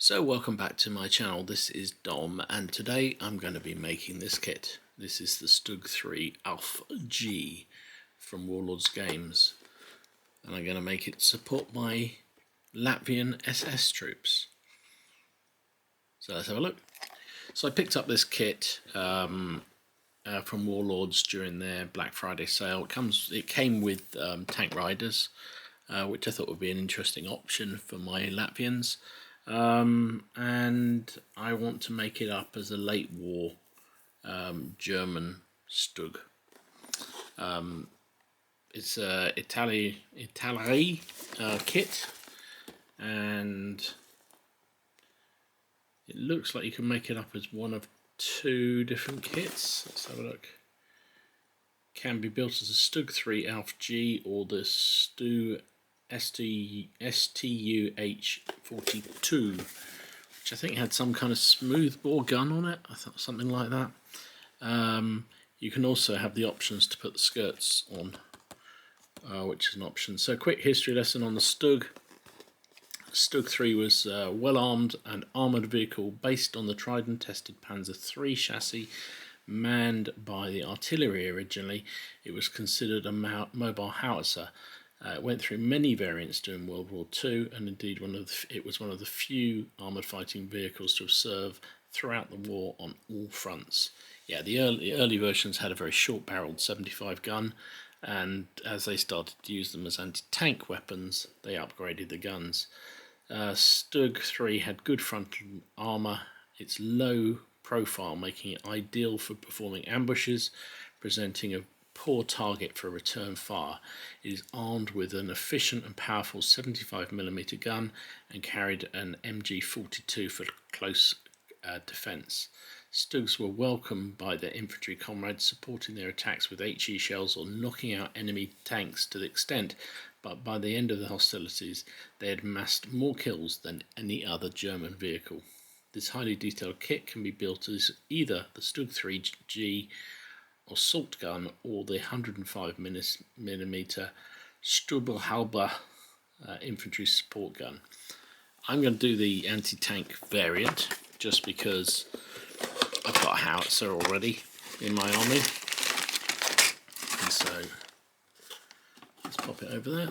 So welcome back to my channel. This is Dom, and today I'm going to be making this kit. This is the Stug 3 IIIG from Warlord's Games, and I'm going to make it support my Latvian SS troops. So let's have a look. So I picked up this kit from Warlords during their Black Friday sale. It came with tank riders, which I thought would be an interesting option for my Latvians. And I want to make it up as a late war German Stug. It's a IIIG kit, and it looks like you can make it up as one of two different kits. Let's have a look. Can be built as a Stug 3 IIIG or the Stug STUH-42, which I think had some kind of smooth bore gun on it. I thought something like that. You can also have the options to put the skirts on, which is an option. So, quick history lesson on the Stug. Stug 3 was a well-armed and armoured vehicle based on the tried and tested Panzer III chassis, manned by the artillery originally. It was considered a mobile howitzer. It went through many variants during World War II, and indeed it was one of the few armoured fighting vehicles to have served throughout the war on all fronts. Yeah, the early versions had a very short-barreled 75 gun, and as they started to use them as anti-tank weapons, they upgraded the guns. Stug 3 had good frontal armour. Its low profile making it ideal for performing ambushes, presenting a poor target for return fire. It is armed with an efficient and powerful 75mm gun and carried an MG42 for close defence. Stugs were welcomed by their infantry comrades, supporting their attacks with HE shells or knocking out enemy tanks to the extent, but by the end of the hostilities they had amassed more kills than any other German vehicle. This highly detailed kit can be built as either the Stug 3G assault gun or the 105mm Stubelhalber infantry support gun. I'm going to do the anti-tank variant just because I've got a howitzer already in my army, and so let's pop it over there.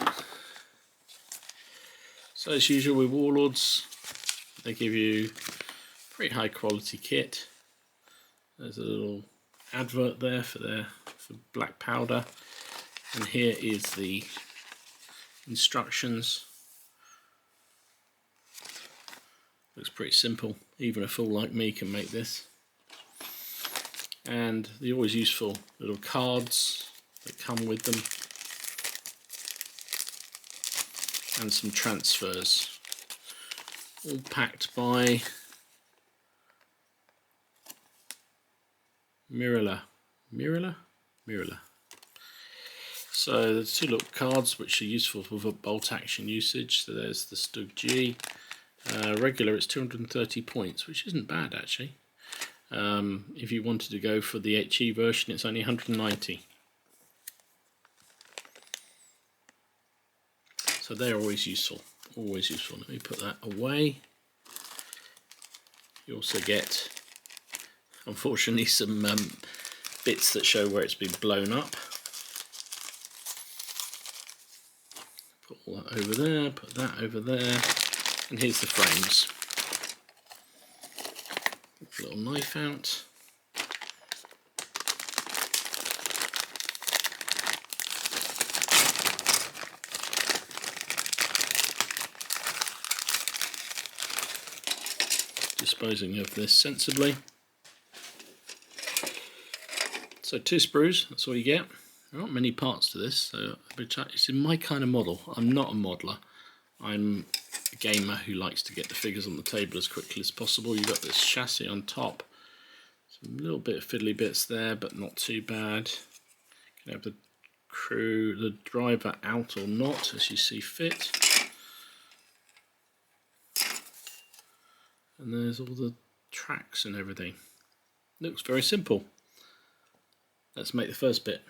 So as usual with Warlords, they give you pretty high quality kit. There's a little advert there for black powder, and here is the instructions. Looks pretty simple. Even a fool like me can make this. And the always useful little cards that come with them, and some transfers, all packed by Mirror. So there's two little cards which are useful for bolt action usage. So there's the Stug G. Regular, it's 230 points, which isn't bad actually. If you wanted to go for the HE version, it's only 190. So they're always useful. Always useful. Let me put that away. You also get, unfortunately, some bits that show where it's been blown up. Put all that over there, put that over there, and here's the frames. Put a little knife out. Disposing of this sensibly. So 2 sprues, that's all you get. There aren't many parts to this, so it's in my kind of model. I'm not a modeler. I'm a gamer who likes to get the figures on the table as quickly as possible. You've got this chassis on top. Some little bit of fiddly bits there, but not too bad. You can have the driver out or not, as you see fit. And there's all the tracks and everything. Looks very simple. Let's make the first bit.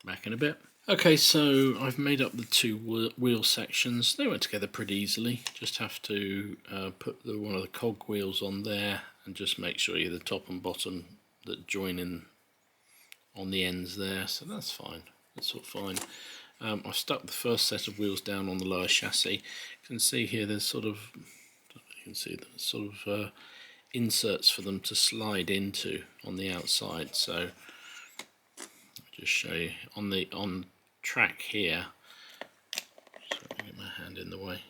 Back in a bit. Okay, so I've made up the two wheel sections. They went together pretty easily. Just have to put one of the cog wheels on there and just make sure you're the top and bottom that join in on the ends there. So that's fine. That's all fine. I've stuck the first set of wheels down on the lower chassis. You can see here there's sort of, inserts for them to slide into on the outside. So I'll just show you on track here. Sorry, I get my hand in the way.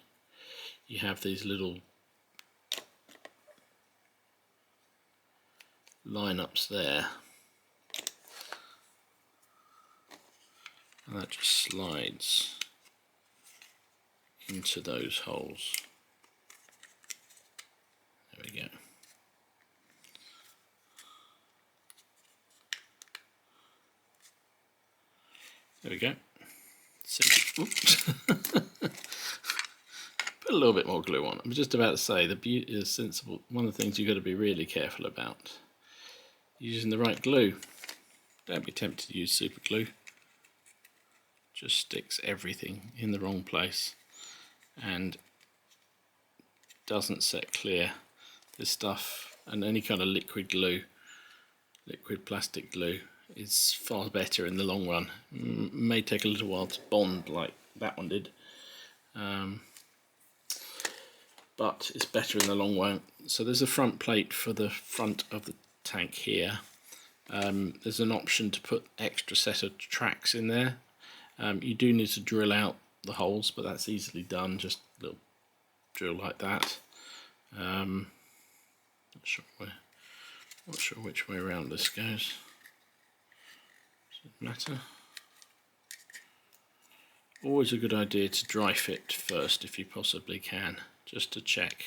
You have these little lineups there, and that just slides into those holes. There we go. There we go. Oops. Put a little bit more glue on. I'm just about to say the beauty is sensible. One of the things you've got to be really careful about using the right glue. Don't be tempted to use super glue. Just sticks everything in the wrong place and doesn't set clear. This stuff and any kind of liquid glue, liquid plastic glue, is far better in the long run. May take a little while to bond like that one did, but it's better in the long run. So there's a front plate for the front of the tank here. There's an option to put extra set of tracks in there. You do need to drill out the holes, but that's easily done, just a little drill like that. Not sure which way around this goes. Does it matter? Always a good idea to dry fit first if you possibly can, just to check.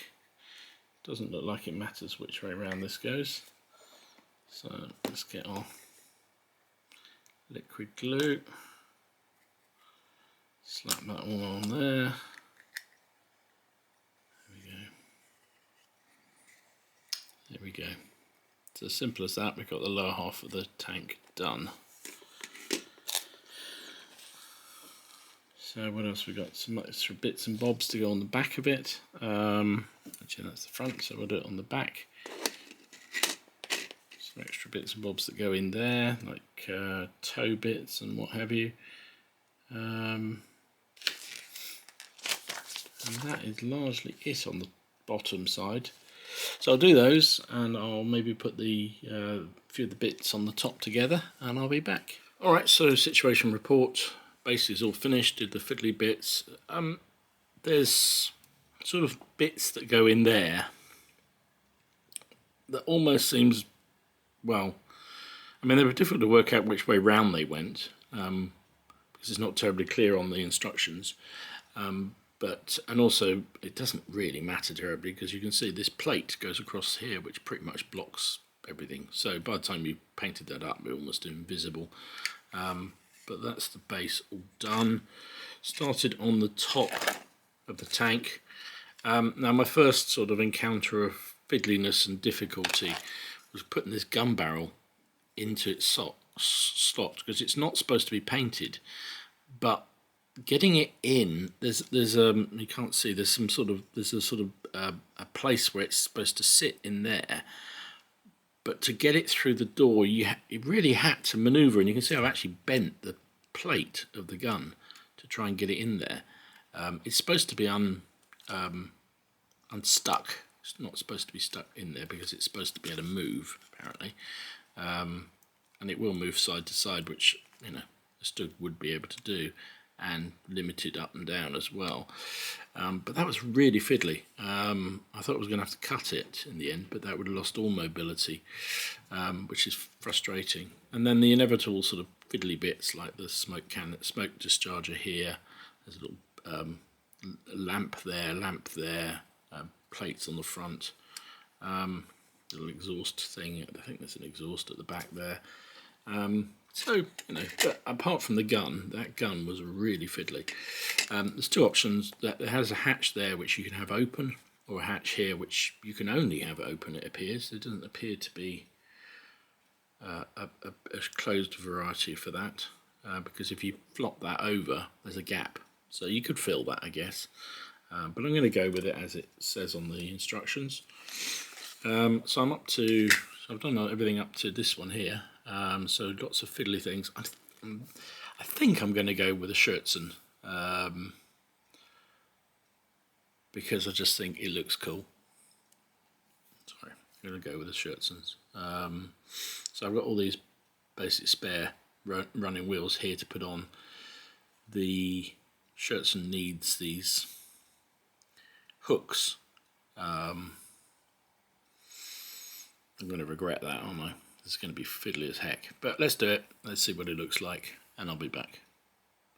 Doesn't look like it matters which way around this goes. So let's get our liquid glue. Slap that all on there. There we go. It's as simple as that. We've got the lower half of the tank done. So what else we got? Some extra bits and bobs to go on the back of it. Actually, that's the front, so we'll do it on the back. Some extra bits and bobs that go in there, like toe bits and what have you. And that is largely it on the bottom side. So I'll do those, and I'll maybe put the few of the bits on the top together, and I'll be back. Alright, so situation report. Basically is all finished, did the fiddly bits. There's sort of bits that go in there that almost seems, well, I mean, they were difficult to work out which way round they went, because it's not terribly clear on the instructions. And also it doesn't really matter terribly, because you can see this plate goes across here which pretty much blocks everything, so by the time you painted that up, we're almost invisible. But that's the base all done. Started on the top of the tank. Now my first sort of encounter of fiddliness and difficulty was putting this gun barrel into its slot, because it's not supposed to be painted, but getting it in, there's you can't see, there's a place where it's supposed to sit in there, but to get it through the door you really had to manoeuvre, and you can see I've actually bent the plate of the gun to try and get it in there. It's supposed to be unstuck. It's not supposed to be stuck in there because it's supposed to be able to move, apparently, and it will move side to side, which, you know, a Stug would be able to do, and limited up and down as well. But that was really fiddly. I thought I was going to have to cut it in the end, but that would have lost all mobility, which is frustrating. And then the inevitable sort of fiddly bits, like the smoke discharger here. There's a little lamp there, plates on the front, little exhaust thing. I think there's an exhaust at the back there. So, you know, but apart from the gun, that gun was really fiddly. There's two options. That it has a hatch there which you can have open, or a hatch here which you can only have open, it appears. There doesn't appear to be a closed variety for that. because if you flop that over, there's a gap. So you could fill that, I guess. But I'm going to go with it as it says on the instructions. So I'm up to, so I've done everything up to this one here. So lots of fiddly things. I think I'm going to go with a Scherzen, because I just think it looks cool. Sorry, I'm going to go with the Scherzens. So I've got all these basic spare running wheels here to put on. The Scherzen needs these hooks. I'm going to regret that, aren't I? It's going to be fiddly as heck. But let's do it. Let's see what it looks like, and I'll be back.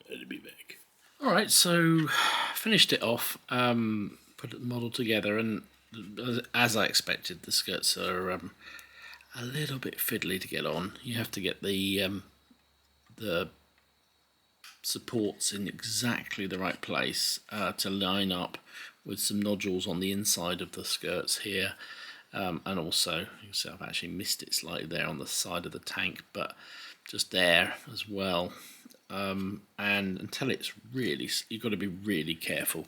I'll be back. Alright, so finished it off, put the model together, and as I expected, the skirts are a little bit fiddly to get on. You have to get the supports in exactly the right place to line up with some nodules on the inside of the skirts here, and also you can see I've actually missed it slightly there on the side of the tank, but just there as well. And until it's really, you've got to be really careful.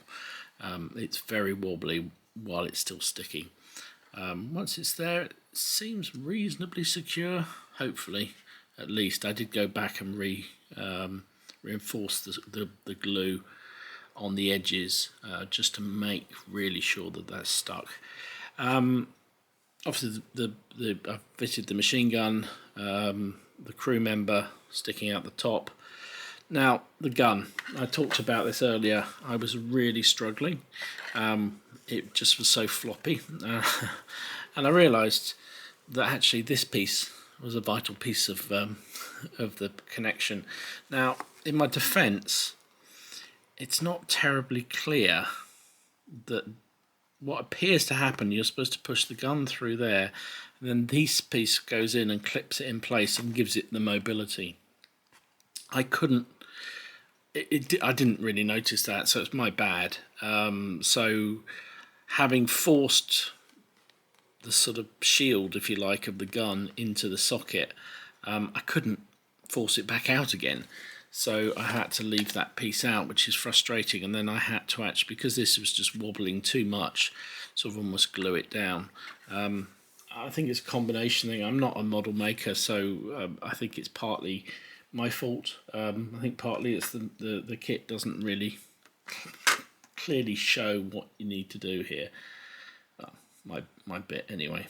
It's very wobbly while it's still sticky. Once it's there, it seems reasonably secure, hopefully, at least. I did go back and reinforce the glue on the edges just to make really sure that that's stuck. Obviously, I've fitted the machine gun, the crew member sticking out the top. Now, the gun, I talked about this earlier, I was really struggling. It just was so floppy. And I realised that actually this piece was a vital piece of the connection. Now, in my defence, it's not terribly clear that what appears to happen, you're supposed to push the gun through there, and then this piece goes in and clips it in place and gives it the mobility. I didn't really notice that, so it's my bad. So having forced the sort of shield, if you like, of the gun into the socket, I couldn't force it back out again. So I had to leave that piece out, which is frustrating. And then I had to actually, because this was just wobbling too much, sort of almost glue it down. I think it's a combination thing. I'm not a model maker, so I think it's partly my fault. I think partly it's the kit doesn't really clearly show what you need to do here. My bit anyway.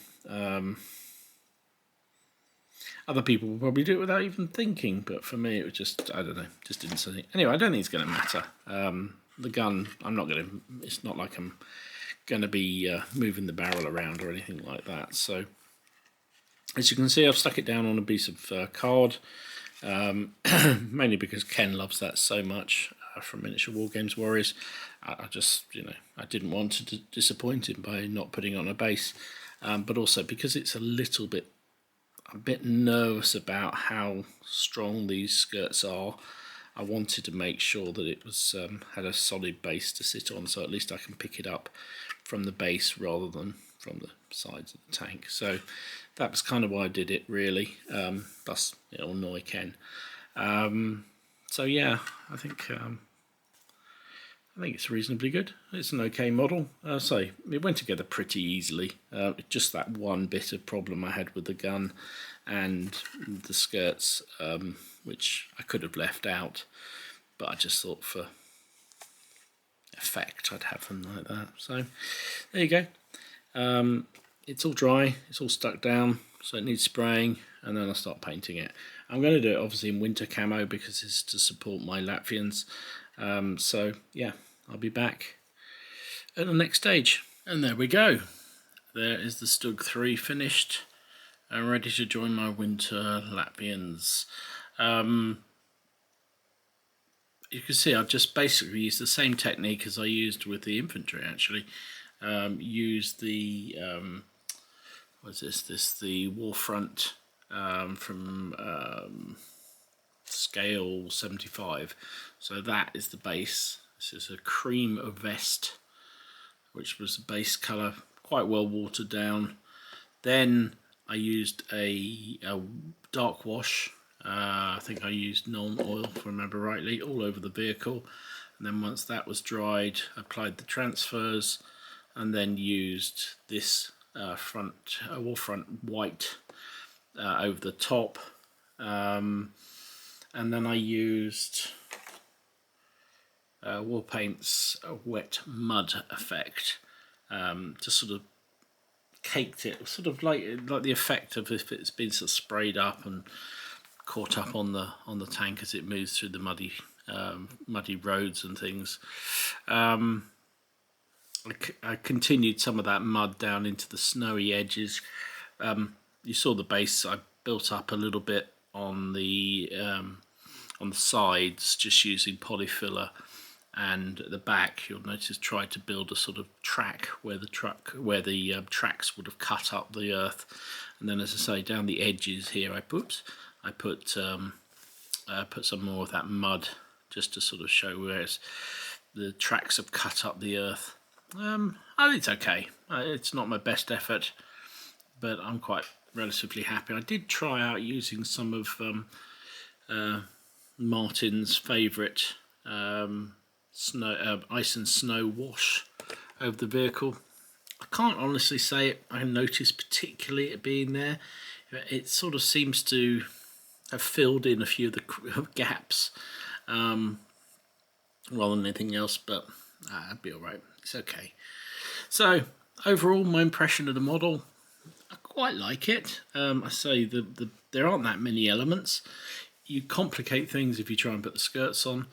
Other people will probably do it without even thinking, but for me it was just, I don't know, just didn't say anything. Anyway, I don't think it's going to matter. The gun, it's not like I'm going to be moving the barrel around or anything like that. So as you can see, I've stuck it down on a piece of card, mainly because Ken loves that so much from Miniature Wargames Warriors. I just, I didn't want to disappoint him by not putting on a base, but also because it's a bit nervous about how strong these skirts are. I wanted to make sure that it was had a solid base to sit on, so at least I can pick it up from the base rather than from the sides of the tank. So that was kind of why I did it, really. Plus, it'll annoy Ken. So yeah, I think it's reasonably good. It's an okay model. So it went together pretty easily. Just that one bit of problem I had with the gun and the skirts, which I could have left out, but I just thought for effect I'd have them like that. So there you go. It's all dry, it's all stuck down, so it needs spraying, and then I'll start painting it. I'm going to do it obviously in winter camo because it's to support my Latvians. So yeah, I'll be back at the next stage. And there we go. There is the Stug 3 finished and ready to join my winter Latvians. You can see I've just basically used the same technique as I used with the infantry, actually. Used the the Warfront from scale 75. So that is the base. This is a cream vest, which was the base colour, quite well watered down. Then I used a dark wash think I used Nuln oil, if I remember rightly, all over the vehicle. And then once that was dried, applied the transfers, and then used this wall front white over the top. And then I used Warpaint's wet mud effect to sort of caked it, sort of like the effect of if it's been sort of sprayed up and caught up on the tank as it moves through the muddy roads and things. I continued some of that mud down into the snowy edges. You saw the base I built up a little bit on the sides, just using polyfiller, and at the back you'll notice tried to build a sort of track where the tracks would have cut up the earth, and then, as I say, down the edges here I put some more of that mud just to sort of show where the tracks have cut up the earth. I think it's okay. It's not my best effort, but I'm quite relatively happy. I did try out using some of Martin's favourite ice and snow wash over the vehicle. I can't honestly say I noticed particularly it being there. It sort of seems to have filled in a few of the gaps rather than anything else, but it'd be alright. It's okay. So overall, my impression of the model, I quite like it. I say there aren't that many elements. You complicate things if you try and put the skirts on,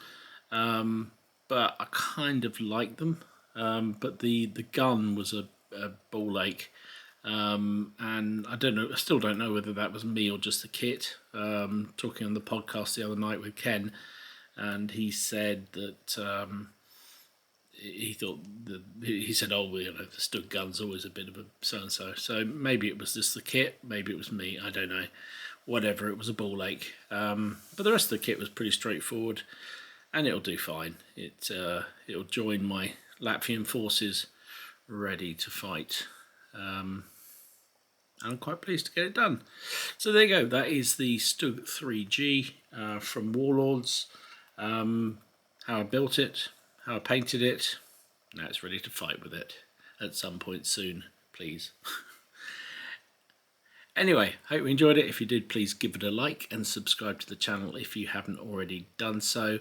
but I kind of like them. But the gun was a ball ache, and I still don't know whether that was me or just the kit. Talking on the podcast the other night with Ken, and he said that he said, oh, well, the Stug gun's always a bit of a so-and-so. So maybe it was just the kit, maybe it was me, I don't know. Whatever, it was a ball ache. But the rest of the kit was pretty straightforward, and it'll do fine. It'll join my Latvian forces ready to fight. I'm quite pleased to get it done. So there you go, that is the Stug 3G from Warlords. How I built it, how I painted it. Now it's ready to fight with it at some point soon, please. Anyway, hope you enjoyed it. If you did, please give it a like and subscribe to the channel if you haven't already done so.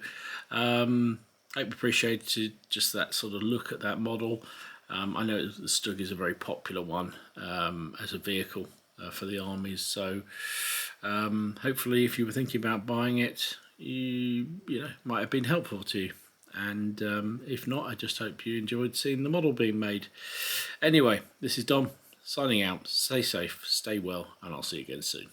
Hope you appreciated just that sort of look at that model. I know the Stug is a very popular one as a vehicle for the armies, so hopefully if you were thinking about buying it, you might have been helpful to you. And if not, I just hope you enjoyed seeing the model being made. Anyway, this is Dom signing out. Stay safe, stay well, and I'll see you again soon.